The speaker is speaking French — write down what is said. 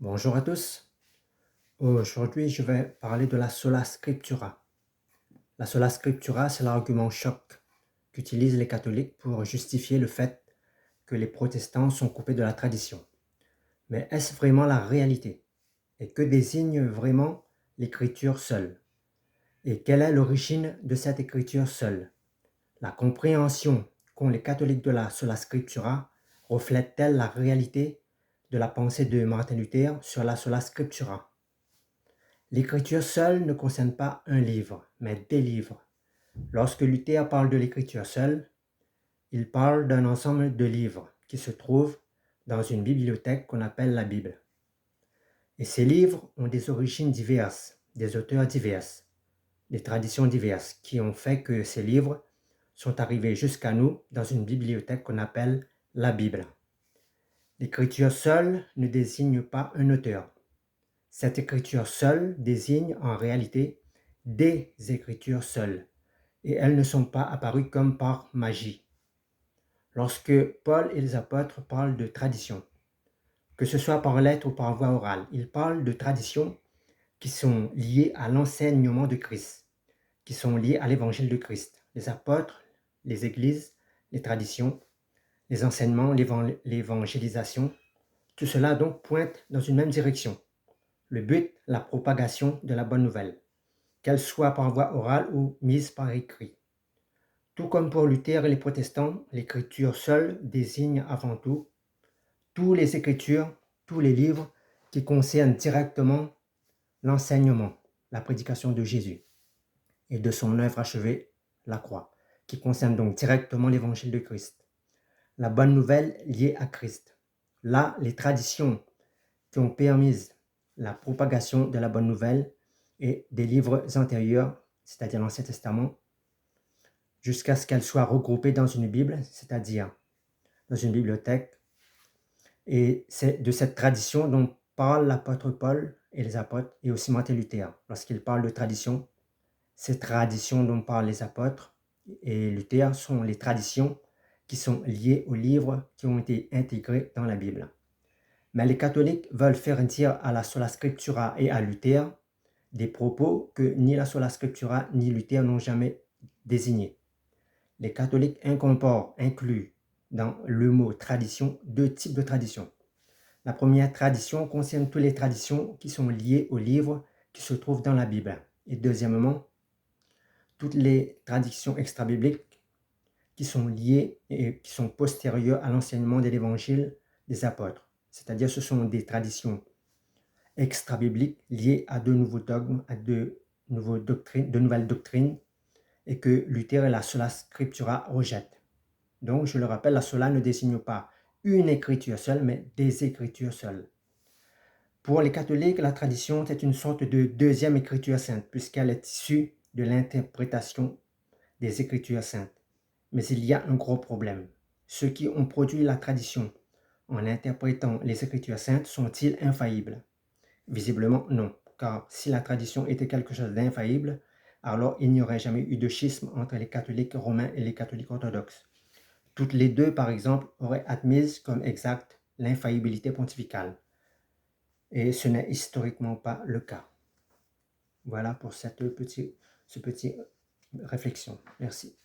Bonjour à tous. Aujourd'hui, je vais parler de la sola scriptura. La sola scriptura, c'est l'argument choc qu'utilisent les catholiques pour justifier le fait que les protestants sont coupés de la tradition. Mais est-ce vraiment la réalité? Et que désigne vraiment l'écriture seule? Et quelle est l'origine de cette écriture seule? La compréhension qu'ont les catholiques de la sola scriptura reflète-t-elle la réalité de la pensée de Martin Luther sur la sola scriptura? L'écriture seule ne concerne pas un livre, mais des livres. Lorsque Luther parle de l'écriture seule, il parle d'un ensemble de livres qui se trouvent dans une bibliothèque qu'on appelle la Bible. Et ces livres ont des origines diverses, des auteurs divers, des traditions diverses qui ont fait que ces livres sont arrivés jusqu'à nous dans une bibliothèque qu'on appelle la Bible. L'écriture seule ne désigne pas un auteur. Cette écriture seule désigne en réalité des écritures seules, et elles ne sont pas apparues comme par magie. Lorsque Paul et les apôtres parlent de tradition, que ce soit par lettre ou par voie orale, ils parlent de traditions qui sont liées à l'enseignement de Christ, qui sont liées à l'évangile de Christ. Les apôtres, les églises, les traditions, les enseignements, l'évangélisation, tout cela donc pointe dans une même direction. Le but, la propagation de la bonne nouvelle, qu'elle soit par voie orale ou mise par écrit. Tout comme pour Luther et les protestants, l'écriture seule désigne avant tout toutes les écritures, tous les livres qui concernent directement l'enseignement, la prédication de Jésus et de son œuvre achevée, la croix, qui concerne donc directement l'évangile de Christ. La bonne nouvelle liée à Christ. Là, les traditions qui ont permis la propagation de la bonne nouvelle et des livres antérieurs, c'est-à-dire l'Ancien Testament, jusqu'à ce qu'elle soit regroupée dans une Bible, c'est-à-dire dans une bibliothèque. Et c'est de cette tradition dont parle l'apôtre Paul et les apôtres, et aussi Martin Luther. Lorsqu'il parle de tradition, ces traditions dont parlent les apôtres et Luther sont les traditions qui sont liées aux livres qui ont été intégrés dans la Bible. Mais les catholiques veulent faire dire à la sola scriptura et à Luther des propos que ni la sola scriptura ni Luther n'ont jamais désignés. Les catholiques incluent dans le mot tradition deux types de traditions. La première tradition concerne toutes les traditions qui sont liées aux livres qui se trouvent dans la Bible. Et deuxièmement, toutes les traditions extra-bibliques qui sont liées et qui sont postérieures à l'enseignement de l'évangile des apôtres. C'est-à-dire ce sont des traditions extra-bibliques liées à de nouveaux dogmes, à de nouvelles doctrines, et que Luther et la sola scriptura rejettent. Donc, je le rappelle, la sola ne désigne pas une écriture seule, mais des écritures seules. Pour les catholiques, la tradition est une sorte de deuxième écriture sainte, puisqu'elle est issue de l'interprétation des écritures saintes. Mais il y a un gros problème. Ceux qui ont produit la tradition en interprétant les écritures saintes sont-ils infaillibles? Visiblement non, car si la tradition était quelque chose d'infaillible, alors il n'y aurait jamais eu de schisme entre les catholiques romains et les catholiques orthodoxes. Toutes les deux, par exemple, auraient admis comme exacte l'infaillibilité pontificale. Et ce n'est historiquement pas le cas. Voilà pour ce petit réflexion. Merci.